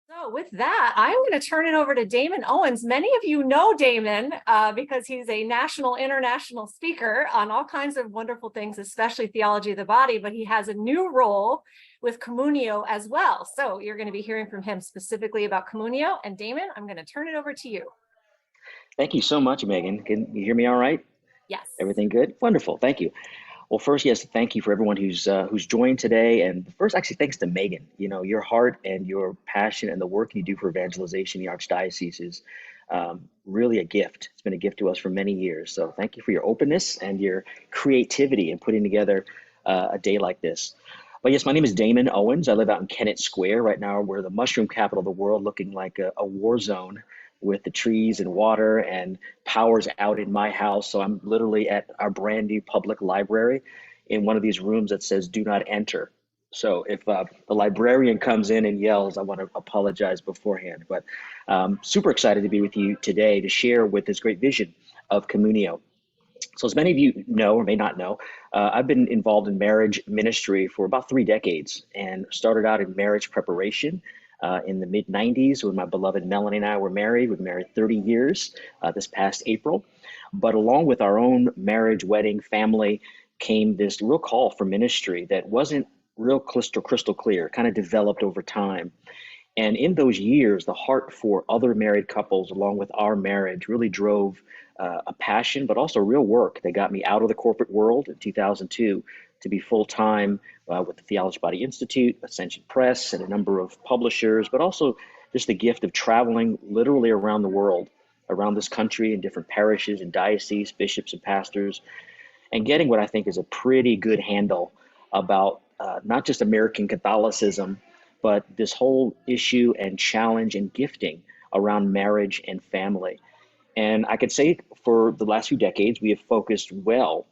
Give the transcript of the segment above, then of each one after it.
So with that, I'm going to turn it over to Damon Owens. Many of you know Damon because he's a national, international speaker on all kinds of wonderful things, especially theology of the body, but he has a new role with Communio as well. So you're going to be hearing from him specifically about Communio. And Damon, I'm going to turn it over to you. Thank you so much, Megan. Can you hear me all right? Yes. Everything good? Wonderful. Thank you. Well, first, yes, thank you for everyone who's joined today. And first, actually, thanks to Megan. You know, your heart and your passion and the work you do for evangelization in the Archdiocese is really a gift. It's been a gift to us for many years. So thank you for your openness and your creativity in putting together a day like this. But yes, my name is Damon Owens. I live out in Kennett Square right now. We're the mushroom capital of the world, looking like a war zone with the trees and water and powers out in my house. So I'm literally at our brand new public library in one of these rooms that says "Do not enter." So if the librarian comes in and yells, I want to apologize beforehand. But super excited to be with you today to share with this great vision of Communio. So as many of you know or may not know, I've been involved in marriage ministry for about 3 decades and started out in marriage preparation in the mid 90s when my beloved Melanie and I were married. We've married 30 years this past April. But along with our own marriage, wedding, family came this real call for ministry that wasn't real crystal clear, kind of developed over time. And in those years, the heart for other married couples, along with our marriage, really drove a passion, but also real work that got me out of the corporate world in 2002 to be full time with the Theology Body Institute, Ascension Press, and a number of publishers, but also just the gift of traveling literally around the world, around this country in different parishes and dioceses, bishops and pastors, and getting what I think is a pretty good handle about not just American Catholicism, but this whole issue and challenge and gifting around marriage and family. And I could say for the last few decades, we have focused well,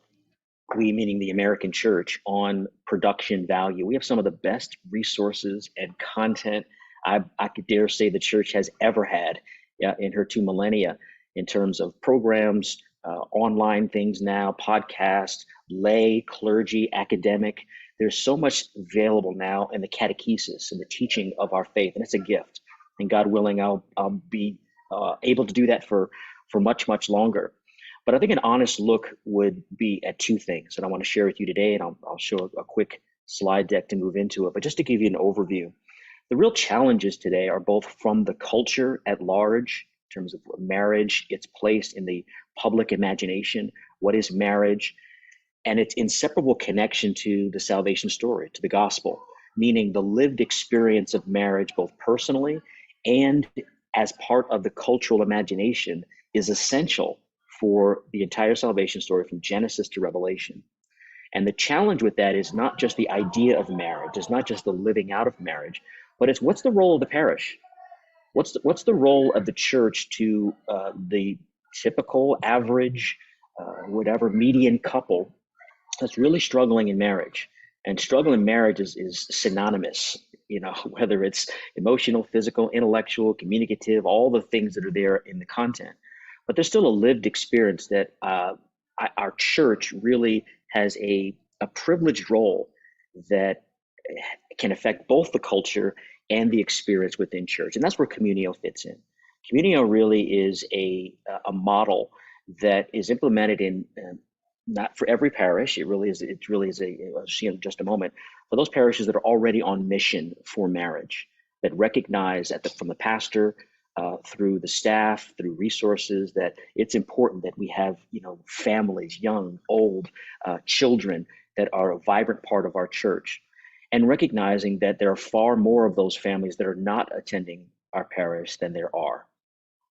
we meaning the American church, on production value. We have some of the best resources and content I could dare say the church has ever had in her 2 millennia in terms of programs, online things now, podcasts, lay, clergy, academic. There's so much available now in the catechesis and the teaching of our faith, and it's a gift. And God willing, I'll be able to do that for much longer. But I think an honest look would be at two things that I want to share with you today, and I'll show a quick slide deck to move into it. But just to give you an overview, the real challenges today are both from the culture at large, in terms of marriage, its place in the public imagination, what is marriage, and its inseparable connection to the salvation story, to the gospel, meaning the lived experience of marriage, both personally and as part of the cultural imagination, is essential for the entire salvation story from Genesis to Revelation. And the challenge with that is not just the idea of marriage, it's not just the living out of marriage, but it's what's the role of the parish? What's the role of the church to the typical, average, whatever median couple that's really struggling in marriage? And struggle in marriage is synonymous, you know, whether it's emotional, physical, intellectual, communicative, all the things that are there in the content. But there's still a lived experience that our church really has a privileged role that can affect both the culture and the experience within church. And that's where Communio fits in. Communio really is a model that is implemented in not for every parish. It really is I'll see in just a moment, for those parishes that are already on mission for marriage, that recognize from the pastor through the staff, through resources, that it's important that we have, you know, families, young, old, children, that are a vibrant part of our church, and recognizing that there are far more of those families that are not attending our parish than there are.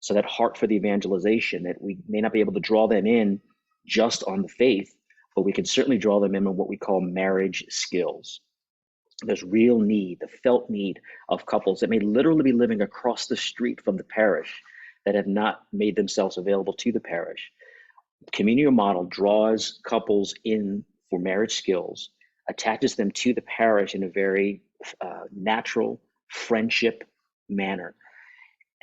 So that heart for the evangelization, that we may not be able to draw them in just on the faith, but we can certainly draw them in on what we call marriage skills. There's real need, the felt need of couples that may literally be living across the street from the parish that have not made themselves available to the parish. Communio model draws couples in for marriage skills, attaches them to the parish in a very natural friendship manner.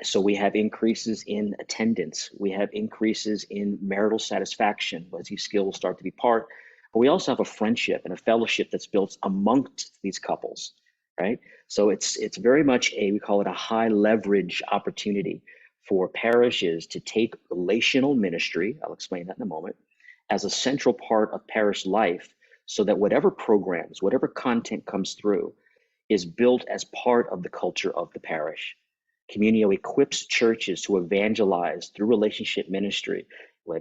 So we have increases in attendance, we have increases in marital satisfaction as these skills start to be part, but we also have a friendship and a fellowship that's built amongst these couples right? So it's very much we call it a high leverage opportunity for parishes to take relational ministry, I'll explain that in a moment, as a central part of parish life, so that whatever programs, whatever content comes through is built as part of the culture of the parish. Communio equips churches to evangelize through relationship ministry,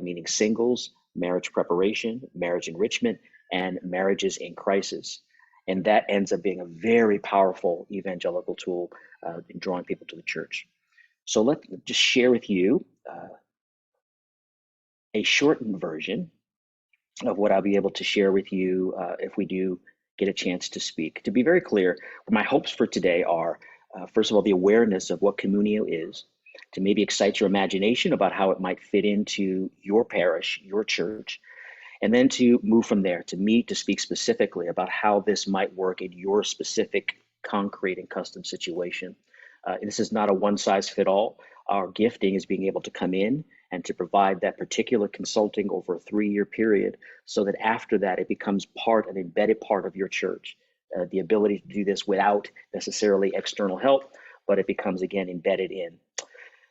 meaning singles, marriage preparation, marriage enrichment, and marriages in crisis. And that ends up being a very powerful evangelical tool in drawing people to the church. So let me just share with you a shortened version of what I'll be able to share with you if we do get a chance to speak. To be very clear, my hopes for today are, first of all, the awareness of what Communio is, to maybe excite your imagination about how it might fit into your parish, your church, and then to move from there, to speak specifically about how this might work in your specific concrete and custom situation. This is not a one size fit all. Our gifting is being able to come in and to provide that particular consulting over a 3-year period, so that after that it becomes an embedded part of your church. The ability to do this without necessarily external help, but it becomes again embedded in.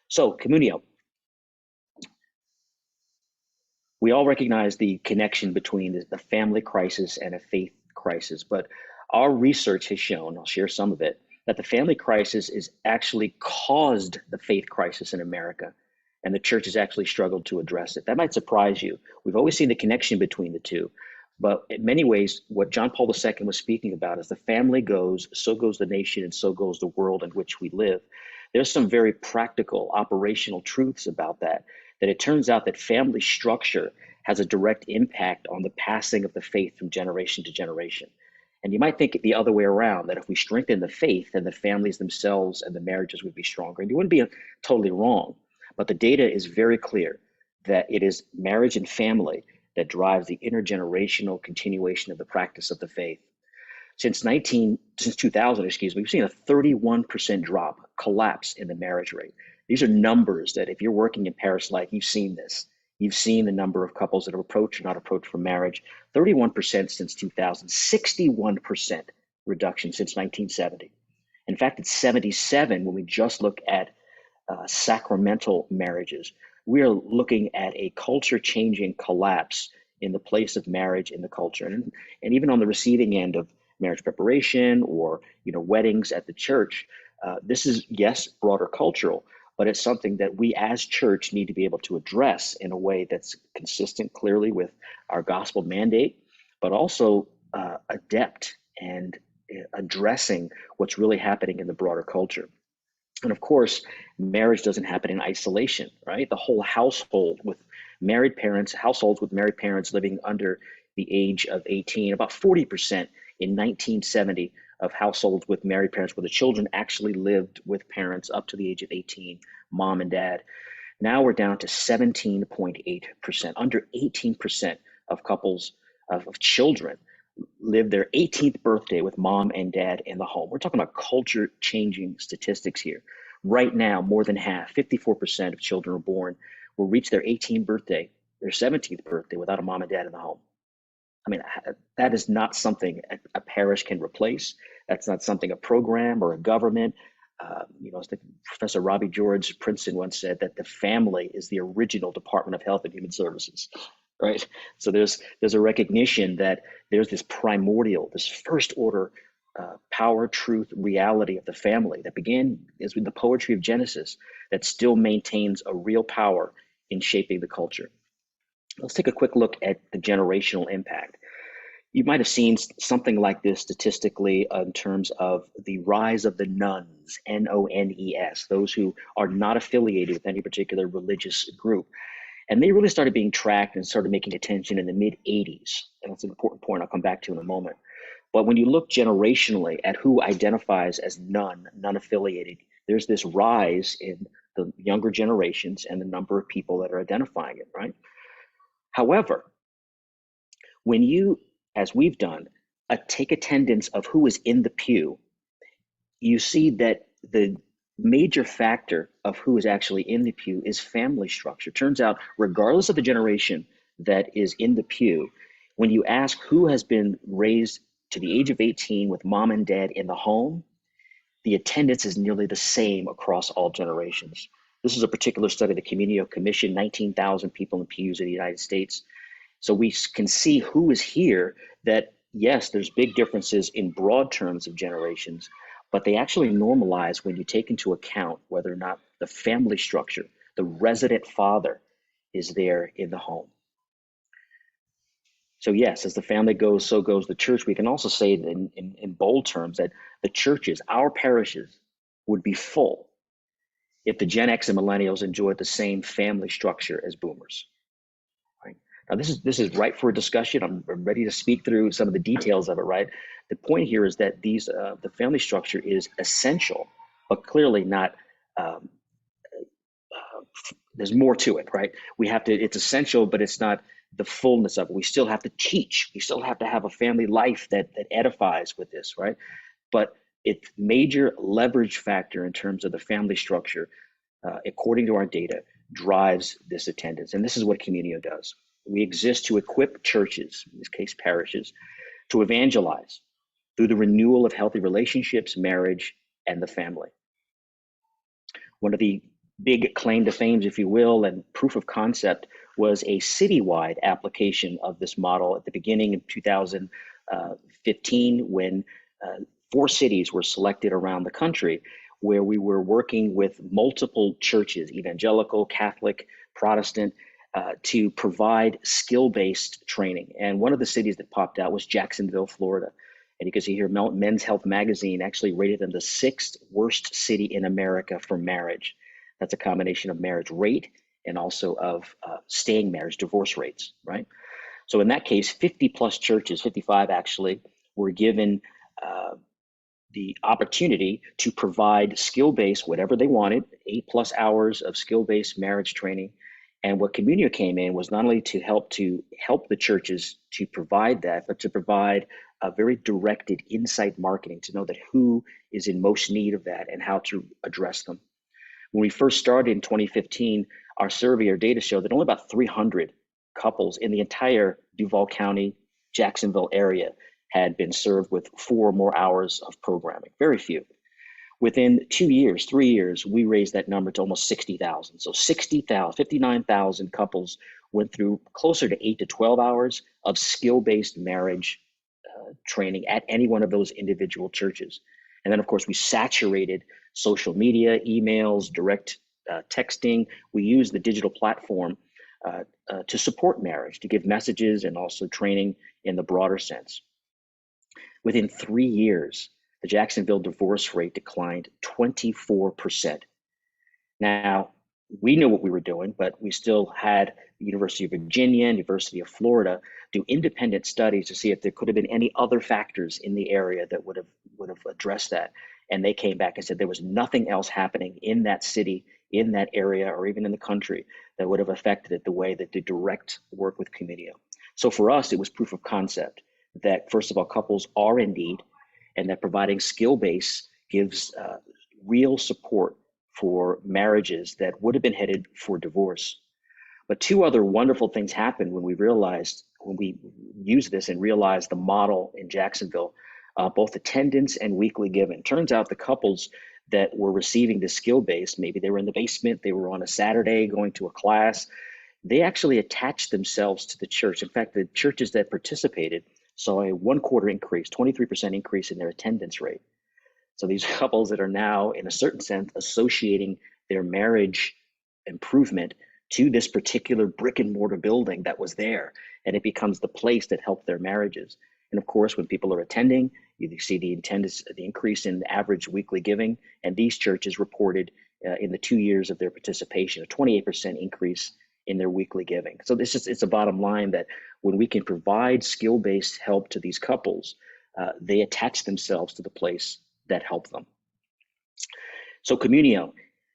So Communio, we all recognize the connection between the family crisis and a faith crisis, but our research has shown, I'll share some of it, that the family crisis is actually caused the faith crisis in America, and the church has actually struggled to address it. That might surprise you. We've always seen the connection between the two, but in many ways, what John Paul II was speaking about is the family goes, so goes the nation, and so goes the world in which we live. There's some very practical, operational truths about that it turns out that family structure has a direct impact on the passing of the faith from generation to generation. And you might think it the other way around, that if we strengthen the faith, then the families themselves and the marriages would be stronger. And you wouldn't be totally wrong, but the data is very clear that it is marriage and family that drives the intergenerational continuation of the practice of the faith. Since 2000, we've seen a 31% collapse in the marriage rate. These are numbers that if you're working in parish life, you've seen this. You've seen the number of couples that are approached or not approached for marriage. 31% since 2000, 61% reduction since 1970. In fact, it's 77 when we just look at sacramental marriages. We are looking at a culture-changing collapse in the place of marriage in the culture. And even on the receiving end of marriage preparation or weddings at the church, this is, yes, broader cultural, but it's something that we as church need to be able to address in a way that's consistent clearly with our gospel mandate, but also adept and addressing what's really happening in the broader culture. And of course, marriage doesn't happen in isolation, right? The whole households with married parents living under the age of 18, about 40% in 1970 of households with married parents where the children actually lived with parents up to the age of 18, mom and dad. Now we're down to 17.8%, under 18% of couples of children live their 18th birthday with mom and dad in the home. We're talking about culture changing statistics here. Right now, more than half, 54% of children are born will reach their 18th birthday, their 17th birthday without a mom and dad in the home. I mean, that is not something a parish can replace. That's not something a program or a government. Professor Robbie George at Princeton once said that the family is the original Department of Health and Human Services, right? So there's a recognition that there's this primordial, this first order power, truth, reality of the family that began as with the poetry of Genesis that still maintains a real power in shaping the culture. Let's take a quick look at the generational impact. You might have seen something like this statistically in terms of the rise of the nones, N-O-N-E-S, those who are not affiliated with any particular religious group. And they really started being tracked and started making attention in the mid-'80s. And that's an important point I'll come back to in a moment. But when you look generationally at who identifies as non-affiliated, there's this rise in the younger generations and the number of people that are identifying it, right? However, when you, as we've done, take attendance of who is in the pew, you see that the major factor of who is actually in the pew is family structure. Turns out, regardless of the generation that is in the pew, when you ask who has been raised to the age of 18 with mom and dad in the home, the attendance is nearly the same across all generations. This is a particular study the Communio commissioned, 19,000 people in pews in the United States. So we can see who is here, that yes, there's big differences in broad terms of generations, but they actually normalize when you take into account whether or not the family structure, the resident father, is there in the home. So yes, as the family goes, so goes the church. We can also say in bold terms that the churches, our parishes, would be full if the Gen X and millennials enjoyed the same family structure as boomers. Right? Now, this is ripe for a discussion. I'm ready to speak through some of the details of it. Right. The point here is that the family structure is essential, but clearly not. Um, there's more to it, right? It's essential, but it's not the fullness of it. We still have to teach. We still have to have a family life that edifies with this, right? But its major leverage factor in terms of the family structure, according to our data, drives this attendance. And this is what Communio does. We exist to equip churches, in this case parishes, to evangelize through the renewal of healthy relationships, marriage, and the family. One of the big claim to fame, if you will, and proof of concept was a citywide application of this model at the beginning of 2015 when 4 cities were selected around the country where we were working with multiple churches, evangelical, Catholic, Protestant, to provide skill-based training. And one of the cities that popped out was Jacksonville, Florida. And you can see here, Men's Health magazine actually rated them the 6th worst city in America for marriage. That's a combination of marriage rate and also of staying marriage, divorce rates, right? So in that case, 50 plus churches, 55 actually, were given the opportunity to provide skill-based, whatever they wanted, 8+ hours of skill-based marriage training. And what Communio came in was not only to help the churches to provide that, but to provide a very directed insight marketing to know that who is in most need of that and how to address them. When we first started in 2015, our survey or data showed that only about 300 couples in the entire Duval County, Jacksonville area had been served with 4 or more hours of programming, very few. Within 2 years, 3 years, we raised that number to almost 60,000. So 60,000, 59,000 couples went through closer to 8 to 12 hours of skill-based marriage training at any one of those individual churches. And then, of course, we saturated social media, emails, direct texting. We used the digital platform to support marriage, to give messages and also training in the broader sense. Within 3 years, the Jacksonville divorce rate declined 24%. Now, we knew what we were doing, but we still had the University of Virginia and University of Florida do independent studies to see if there could have been any other factors in the area that would have addressed that. And they came back and said there was nothing else happening in that city, in that area, or even in the country that would have affected it the way that the direct work with Communio. So for us, it was proof of concept that, first of all, couples are in need, and that providing skill base gives real support for marriages that would have been headed for divorce. But 2 other wonderful things happened when we used this and realized the model in Jacksonville, both attendance and weekly giving. Turns out the couples that were receiving the skill base, maybe they were in the basement, they were on a Saturday going to a class, they actually attached themselves to the church. In fact, the churches that participated saw a 1/4 increase, 23% increase in their attendance rate. So these couples that are now, in a certain sense, associating their marriage improvement to this particular brick and mortar building that was there, and it becomes the place that helped their marriages. And of course, when people are attending, you see the increase in average weekly giving, and these churches reported in the 2 years of their participation, a 28% increase in their weekly giving. So it's a bottom line that when we can provide skill-based help to these couples, they attach themselves to the place that help them. So Communio,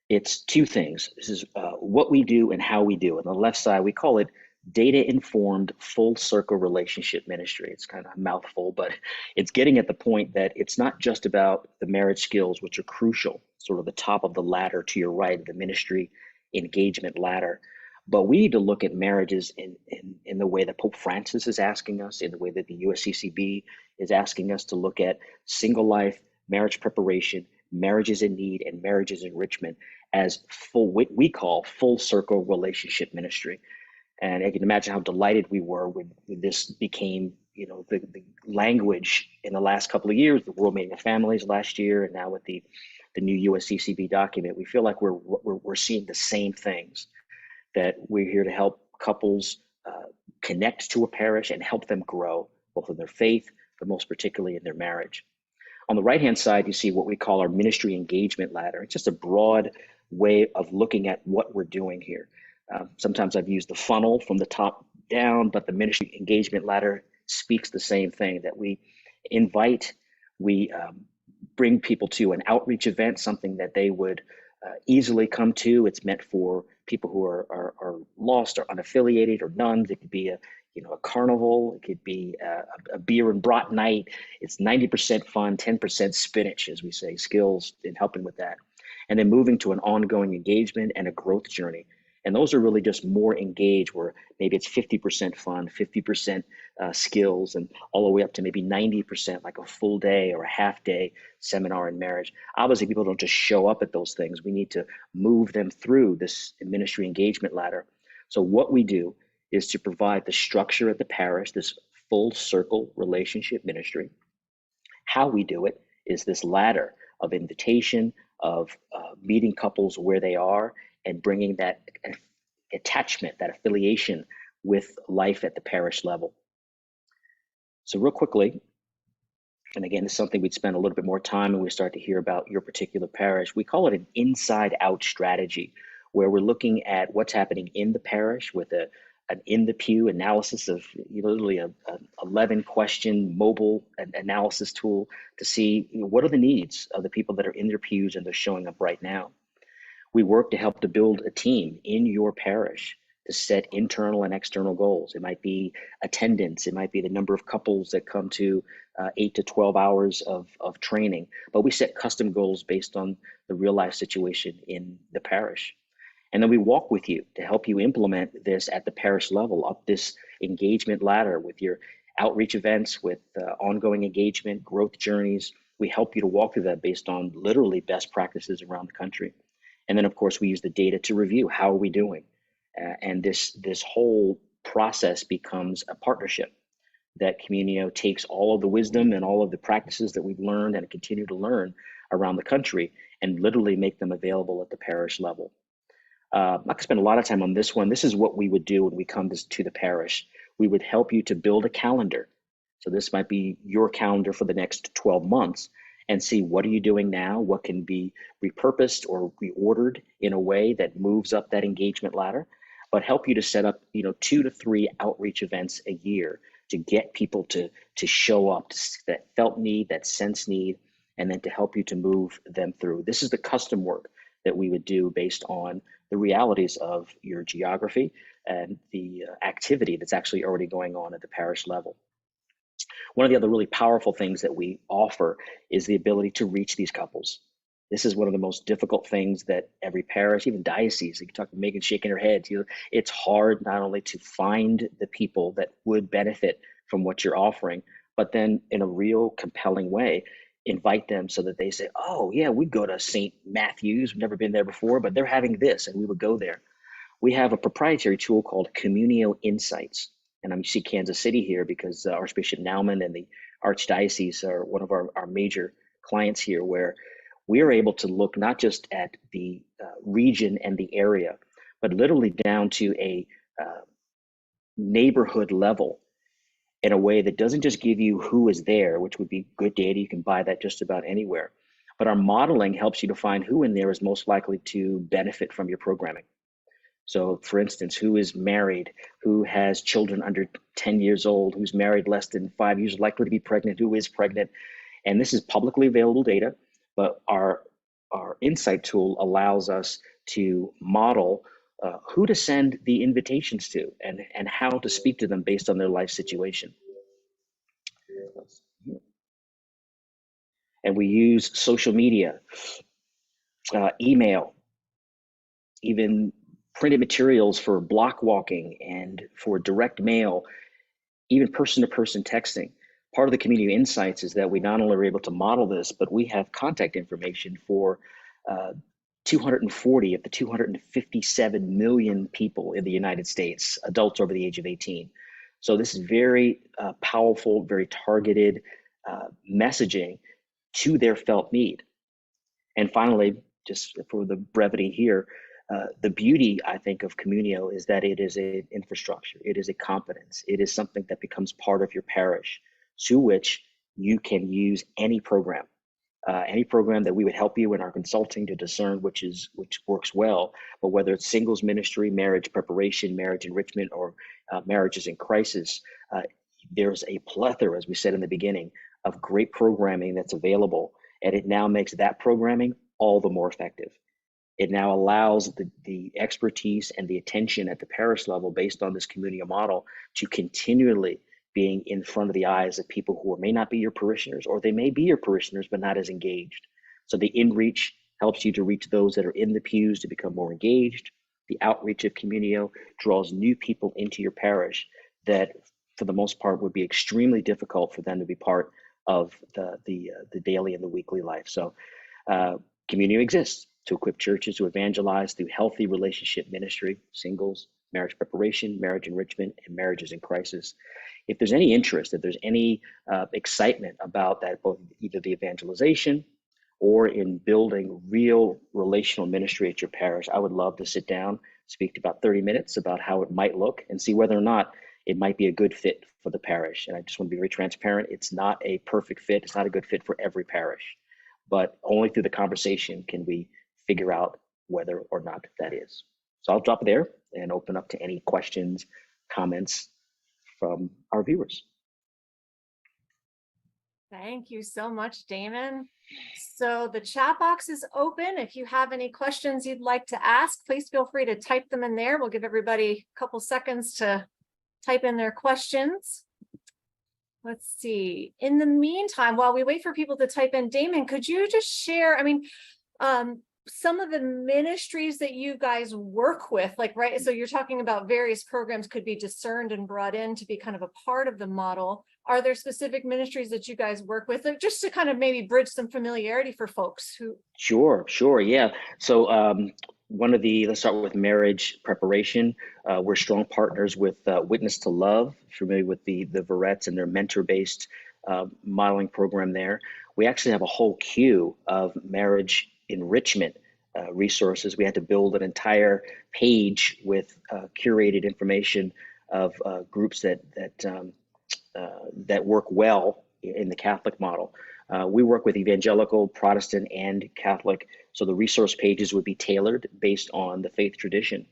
it's 2 things. This is what we do and how we do it. On the left side, we call it data-informed full circle relationship ministry. It's kind of a mouthful, but it's getting at the point that it's not just about the marriage skills, which are crucial, sort of the top of the ladder to your right, the ministry engagement ladder. But we need to look at marriages in the way that Pope Francis is asking us, in the way that the USCCB is asking us to look at single life, marriage preparation, marriages in need and marriages enrichment as what we call full circle relationship ministry. And I can imagine how delighted we were when this became, the language in the last couple of years, the World Meeting of Families last year, and now with the new USCCB document. We feel like we're seeing the same things, that we're here to help couples connect to a parish and help them grow, both in their faith, but most particularly in their marriage. On the right-hand side, you see what we call our ministry engagement ladder. It's just a broad way of looking at what we're doing here. Sometimes I've used the funnel from the top down, but the ministry engagement ladder speaks the same thing, that we invite, we bring people to an outreach event, something that they would easily come to. It's meant for people who are lost or unaffiliated or nuns. It could be a carnival. It could be a beer and brat night. It's 90% fun, 10% spinach, as we say, skills in helping with that. And then moving to an ongoing engagement and a growth journey. And those are really just more engaged, where maybe it's 50% fun, 50% skills, and all the way up to maybe 90%, like a full day or a half day seminar in marriage. Obviously, people don't just show up at those things. We need to move them through this ministry engagement ladder. So what we do is to provide the structure at the parish, this full circle relationship ministry. How we do it is this ladder of invitation, of meeting couples where they are, and bringing that attachment, that affiliation with life at the parish level. So real quickly, and again, it's something we'd spend a little bit more time and we start to hear about your particular parish. We call it an inside out strategy, where we're looking at what's happening in the parish with an in the pew analysis of literally a 11 question mobile analysis tool to see what are the needs of the people that are in their pews and they're showing up right now. We work to help to build a team in your parish to set internal and external goals. It might be attendance. It might be the number of couples that come to 8 to 12 hours of training. But we set custom goals based on the real life situation in the parish. And then we walk with you to help you implement this at the parish level, up this engagement ladder with your outreach events, with ongoing engagement, growth journeys. We help you to walk through that based on literally best practices around the country. And then, of course, we use the data to review how are we doing. And this whole process becomes a partnership that Communio takes all of the wisdom and all of the practices that we've learned and continue to learn around the country and literally make them available at the parish level. I'm not going to spend a lot of time on this one. This is what we would do when we come to the parish. We would help you to build a calendar. So this might be your calendar for the next 12 months. And see what are you doing now, what can be repurposed or reordered in a way that moves up that engagement ladder, but help you to set up 2 to 3 outreach events a year to get people to show up, to that felt need, that sense need, and then to help you to move them through. This is the custom work that we would do based on the realities of your geography and the activity that's actually already going on at the parish level. One of the other really powerful things that we offer is the ability to reach these couples. This is one of the most difficult things that every parish, even diocese, you can talk to Megan shaking her head, it's hard not only to find the people that would benefit from what you're offering, but then in a real compelling way, invite them so that they say, oh yeah, we go to St. Matthew's, we've never been there before, but they're having this and we would go there. We have a proprietary tool called Communio Insights. And you see Kansas City here because Archbishop Naumann and the Archdiocese are one of our major clients here, where we are able to look not just at the region and the area, but literally down to a neighborhood level in a way that doesn't just give you who is there, which would be good data. You can buy that just about anywhere. But our modeling helps you to find who in there is most likely to benefit from your programming. So for instance, who is married, who has children under 10 years old, who's married less than 5 years, likely to be pregnant, who is pregnant. And this is publicly available data, but our insight tool allows us to model who to send the invitations to and how to speak to them based on their life situation. And we use social media, email, even printed materials for block walking and for direct mail, even person-to-person texting. part of the Communio insights is that we not only are able to model this, but we have contact information for 240 of the 257 million people in the United States, adults over the age of 18. So this is very powerful, very targeted messaging to their felt need. And finally, just for the brevity here, the beauty, I think, of Communio is that it is an infrastructure, it is a competence, it is something that becomes part of your parish, to which you can use any program that we would help you in our consulting to discern which works well. But whether it's singles ministry, marriage preparation, marriage enrichment, or marriages in crisis, there's a plethora, as we said in the beginning, of great programming that's available, and it now makes that programming all the more effective. It now allows the expertise and the attention at the parish level based on this Communio model to continually being in front of the eyes of people who may not be your parishioners, or they may be your parishioners but not as engaged. So the in-reach helps you to reach those that are in the pews to become more engaged. The outreach of Communio draws new people into your parish that, for the most part, would be extremely difficult for them to be part of the daily and the weekly life. So Communio exists to equip churches to evangelize through healthy relationship ministry, singles, marriage preparation, marriage enrichment, and marriages in crisis. If there's any interest, if there's any excitement about that, both either the evangelization or in building real relational ministry at your parish, I would love to sit down, speak to about 30 minutes about how it might look and see whether or not it might be a good fit for the parish. And I just want to be very transparent. It's not a perfect fit. It's not a good fit for every parish, but only through the conversation can we figure out whether or not that is. So I'll drop it there and open up to any questions, comments from our viewers. Thank you so much, Damon. So the chat box is open. If you have any questions you'd like to ask, please feel free to type them in there. We'll give everybody a couple seconds to type in their questions. Let's see. In the meantime, while we wait for people to type in, Damon, could you just share, some of the ministries that you guys work with, like, right? So you're talking about various programs could be discerned and brought in to be kind of a part of the model. Are there specific ministries that you guys work with, just to kind of maybe bridge some familiarity for folks who? Sure, yeah. So let's start with marriage preparation. We're strong partners with Witness to Love, familiar with the Verettes and their mentor-based modeling program there. We actually have a whole queue of marriage enrichment resources. We had to build an entire page with curated information of groups that work well in the Catholic model. We work with evangelical, Protestant, and Catholic, so the resource pages would be tailored based on the faith tradition.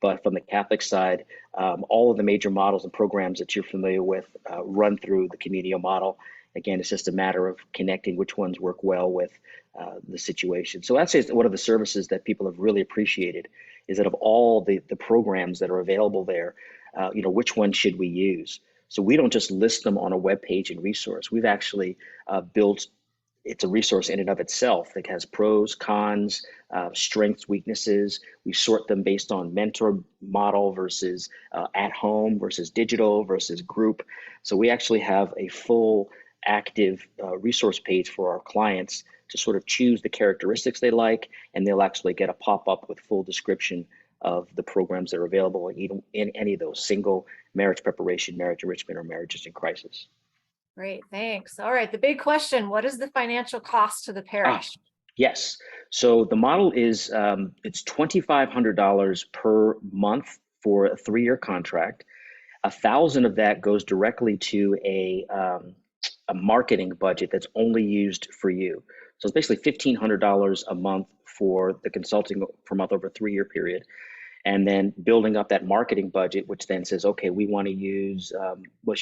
But from the Catholic side, all of the major models and programs that you're familiar with run through the Communio model. Again, it's just a matter of connecting which ones work well with the situation. So I'd say one of the services that people have really appreciated is that of all the programs that are available there, which one should we use? So we don't just list them on a web page and resource. We've actually built, it's a resource in and of itself that has pros, cons, strengths, weaknesses. We sort them based on mentor model versus at home versus digital versus group. So we actually have a full active resource page for our clients to sort of choose the characteristics they like, and they'll actually get a pop-up with full description of the programs that are available in any of those: single, marriage preparation, marriage enrichment, or marriages in crisis. Great, thanks. All right, the big question: what is the financial cost to the parish? Yes, so the model is it's $2,500 per month for a 3-year contract. 1,000 of that goes directly to a marketing budget that's only used for you. So it's basically $1,500 a month for the consulting per month over a 3-year period. And then building up that marketing budget, which then says, okay, we want to use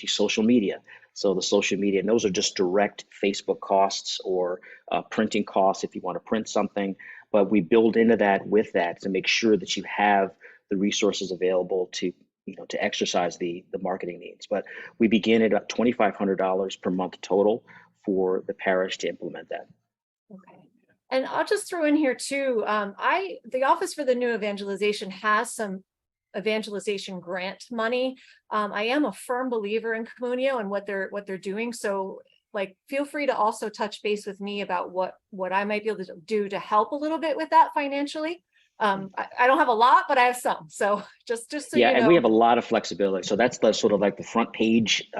social media. So the social media, and those are just direct Facebook costs or printing costs if you want to print something. But we build into that with that to make sure that you have the resources available to exercise the marketing needs. But we begin at about $2,500 per month total for the parish to implement that. Okay. And I'll just throw in here too, the Office for the New Evangelization has some evangelization grant money. I am a firm believer in Communio and what they're doing. So like, feel free to also touch base with me about what I might be able to do to help a little bit with that financially. I don't have a lot, but I have some. So just so Yeah, you and we know. have a lot of flexibility. So that's the sort of like the front page,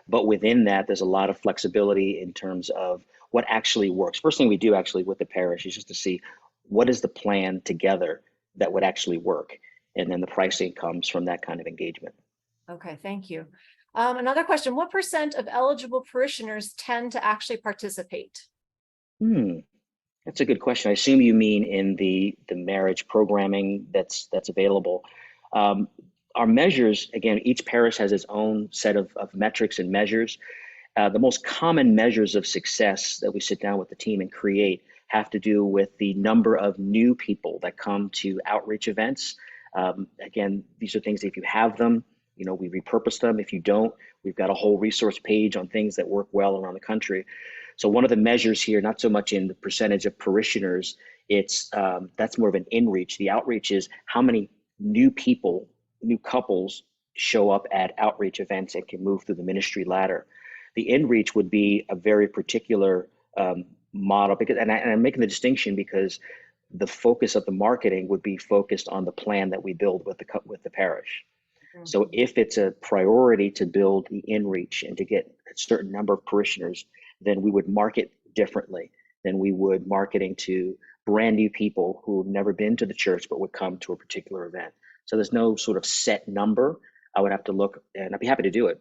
but within that, there's a lot of flexibility in terms of what actually works. First thing we do actually with the parish is just to see what is the plan together that would actually work, and then the pricing comes from that kind of engagement. Okay, thank you. Another question, what % of eligible parishioners tend to actually participate? Hmm. That's a good question. I assume you mean in the marriage programming that's available. Um, our measures, again, each parish has its own set of metrics and measures. The most common measures of success that we sit down with the team and create have to do with the number of new people that come to outreach events. Again, these are things that if you have them, we repurpose them. If you don't, we've got a whole resource page on things that work well around the country. So one of the measures here, not so much in the percentage of parishioners, it's that's more of an in-reach. The outreach is how many new people, new couples show up at outreach events and can move through the ministry ladder. The in-reach would be a very particular model, because, and I'm making the distinction because the focus of the marketing would be focused on the plan that we build with the parish. So if it's a priority to build the in-reach and to get a certain number of parishioners, then we would market differently than we would marketing to brand new people who have never been to the church but would come to a particular event. So there's no sort of set number. I would have to look, and I'd be happy to do it,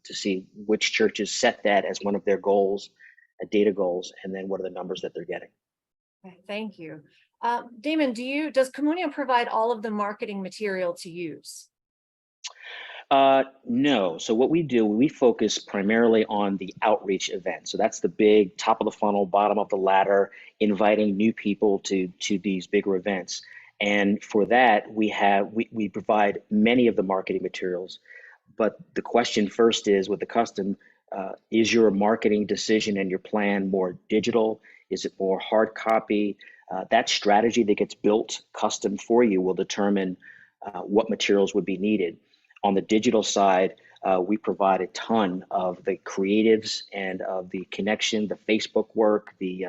to see which churches set that as one of their goals, data goals, and then what are the numbers that they're getting. Okay, thank you. Damon, does Communio provide all of the marketing material to use? No. So what we do, we focus primarily on the outreach event. So that's the big top of the funnel, bottom of the ladder, inviting new people to these bigger events. And for that, we provide many of the marketing materials. But the question first is with the custom, is your marketing decision and your plan more digital? Is it more hard copy? That strategy that gets built custom for you will determine what materials would be needed. On the digital side, we provide a ton of the creatives and of the connection, the Facebook work, the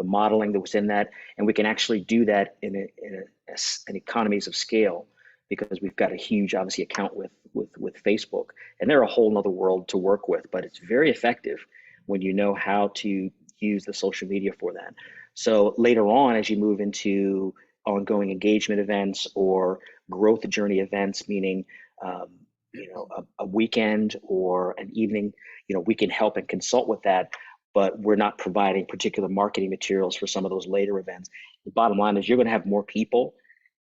modeling that was in that, and we can actually do that in an economies of scale because we've got a huge, obviously, account with Facebook, and they're a whole nother world to work with, but it's very effective when you know how to use the social media for that. So later on, as you move into ongoing engagement events or growth journey events, meaning um, a weekend or an evening, we can help and consult with that, but we're not providing particular marketing materials for some of those later events. The bottom line is you're going to have more people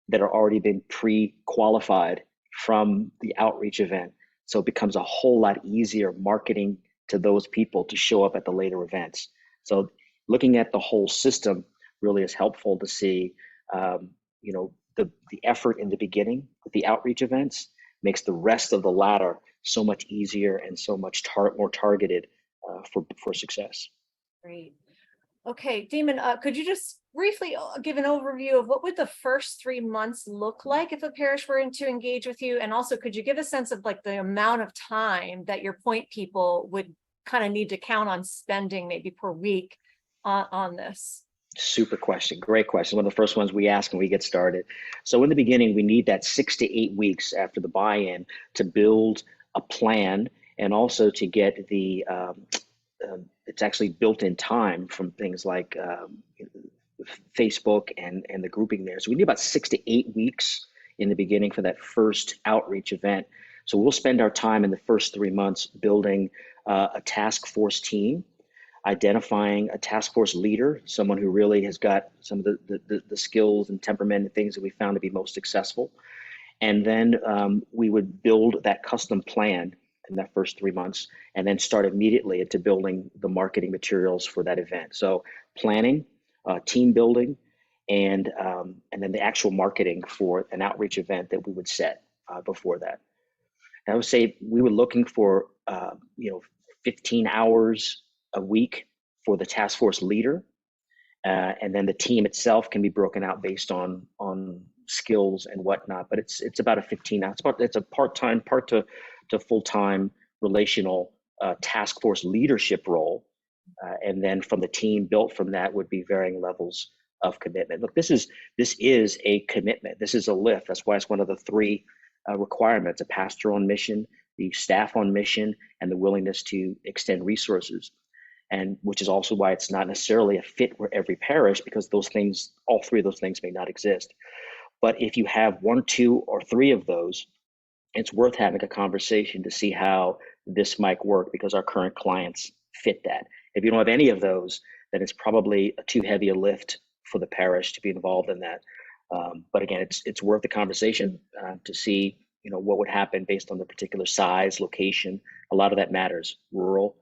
that are already been pre-qualified from the outreach event. So it becomes a whole lot easier marketing to those people to show up at the later events. So looking at the whole system really is helpful to see, the effort in the beginning with the outreach events makes the rest of the ladder so much easier and so much more targeted for success. Great. Okay, Damon, could you just briefly give an overview of what would the first 3 months look like if a parish were to engage with you? And also, could you give a sense of like the amount of time that your point people would kind of need to count on spending maybe per week on this? Super question. Great question. One of the first ones we ask when we get started. So in the beginning, we need that 6 to 8 weeks after the buy-in to build a plan and also to get it's actually built in time from things like Facebook and the grouping there. So we need about 6 to 8 weeks in the beginning for that first outreach event. So we'll spend our time in the first 3 months building a task force team, identifying a task force leader, someone who really has got some of the skills and temperament and things that we found to be most successful. And then we would build that custom plan in that first 3 months and then start immediately into building the marketing materials for that event. So planning, team building, and then the actual marketing for an outreach event that we would set before that. And I would say we were looking for 15 hours a week for the task force leader, and then the team itself can be broken out based on skills and whatnot. But it's about a 15 hours. It's a part-time, part to full-time relational task force leadership role. And then from the team built from that would be varying levels of commitment. Look, this is a commitment. This is a lift. That's why it's one of the three requirements: a pastor on mission, the staff on mission, and the willingness to extend resources. And which is also why it's not necessarily a fit for every parish, because those things, all three of those things may not exist. But if you have one, two, or three of those, it's worth having a conversation to see how this might work, because our current clients fit that. If you don't have any of those, then it's probably too heavy a lift for the parish to be involved in that. But again, it's worth the conversation to see, what would happen based on the particular size, location. A lot of that matters: rural,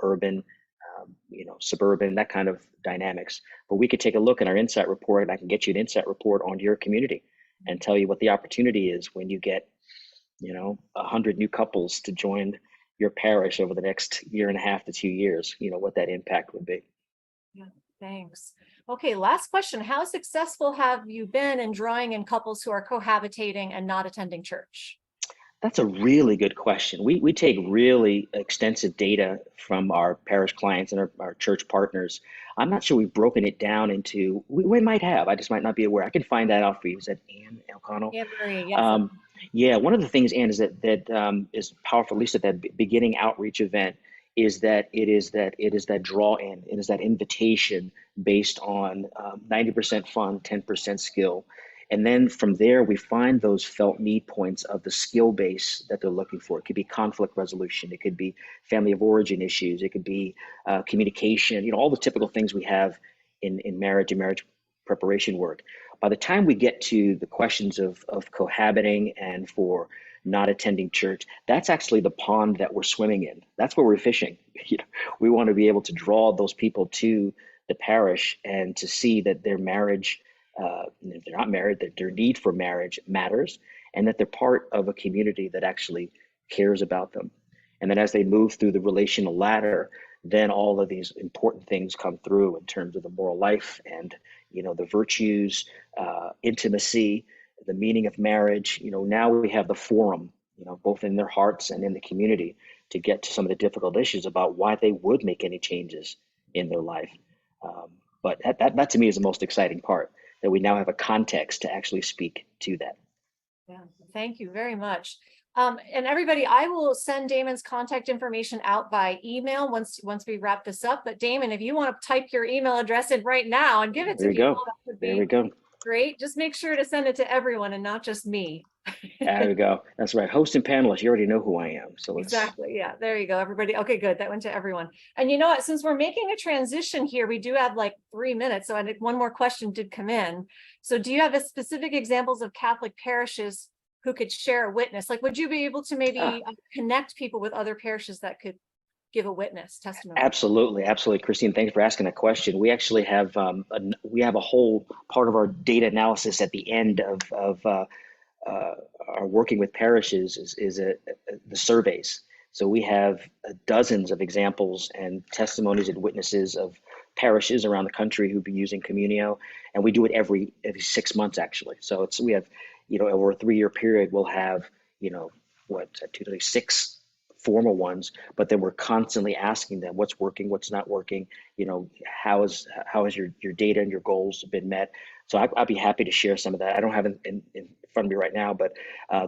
urban, suburban, that kind of dynamics. But we could take a look at our insight report, and I can get you an insight report on your community and tell you what the opportunity is when you get 100 new couples to join your parish over the next year and a half to 2 years, what that impact would be. Yeah, thanks. Okay, last question. How successful have you been in drawing in couples who are cohabitating and not attending church? That's a really good question. We take really extensive data from our parish clients and our church partners. I'm not sure we've broken it down into, we might have, I just might not be aware. I can find that out for you. Is that Ann O'Connell? Anne Marie, yes. Yeah, one of the things, Ann, is that is powerful, at least at that beginning outreach event, is that it is that draw in, it is that invitation based on 90% fun, 10% skill. And then from there, we find those felt need points of the skill base that they're looking for. It could be conflict resolution. It could be family of origin issues. It could be communication, all the typical things we have in marriage and marriage preparation work. By the time we get to the questions of cohabiting and for not attending church, that's actually the pond that we're swimming in. That's where we're fishing. We want to be able to draw those people to the parish and to see that their marriage, if they're not married, that their need for marriage matters, and that they're part of a community that actually cares about them. And then as they move through the relational ladder, then all of these important things come through in terms of the moral life and the virtues, intimacy, the meaning of marriage. Now we have the forum, both in their hearts and in the community, to get to some of the difficult issues about why they would make any changes in their life. But that to me is the most exciting part, that we now have a context to actually speak to that. Yeah, thank you very much. And everybody, I will send Damon's contact information out by email once we wrap this up. But Damon, if you want to type your email address in right now and give it to people, that would be there we go. Great. Just make sure to send it to everyone and not just me. There we go. That's right. Host and panelists, you already know who I am. So exactly. Yeah, there you go, everybody. Okay, good. That went to everyone. And you know what? Since we're making a transition here, we do have like 3 minutes. So I think one more question did come in. So do you have a specific examples of Catholic parishes who could share a witness? Like, would you be able to maybe connect people with other parishes that could give a witness testimony? Absolutely, Christine. Thanks for asking that question. We actually have a whole part of our data analysis at the end of our working with parishes is the surveys. So we have dozens of examples and testimonies and witnesses of parishes around the country who've been using Communio, and we do it every 6 months actually. So we have over a 3-year period we'll have 6 formal ones, but then we're constantly asking them what's working, what's not working, how is your data and your goals been met. So I'd be happy to share some of that. I don't have it in front of me right now, but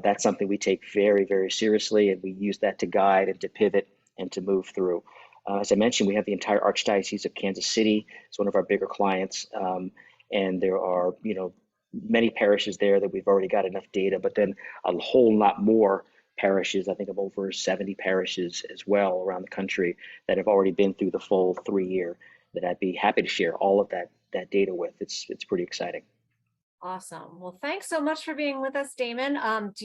that's something we take very, very seriously, and we use that to guide and to pivot and to move through. As I mentioned, we have the entire Archdiocese of Kansas City. It's one of our bigger clients, and there are many parishes there that we've already got enough data, but then a whole lot more parishes. I think of over 70 parishes as well around the country that have already been through the full 3-year, that I'd be happy to share all of that data with. It's pretty exciting. Awesome. Well, thanks so much for being with us, Damon.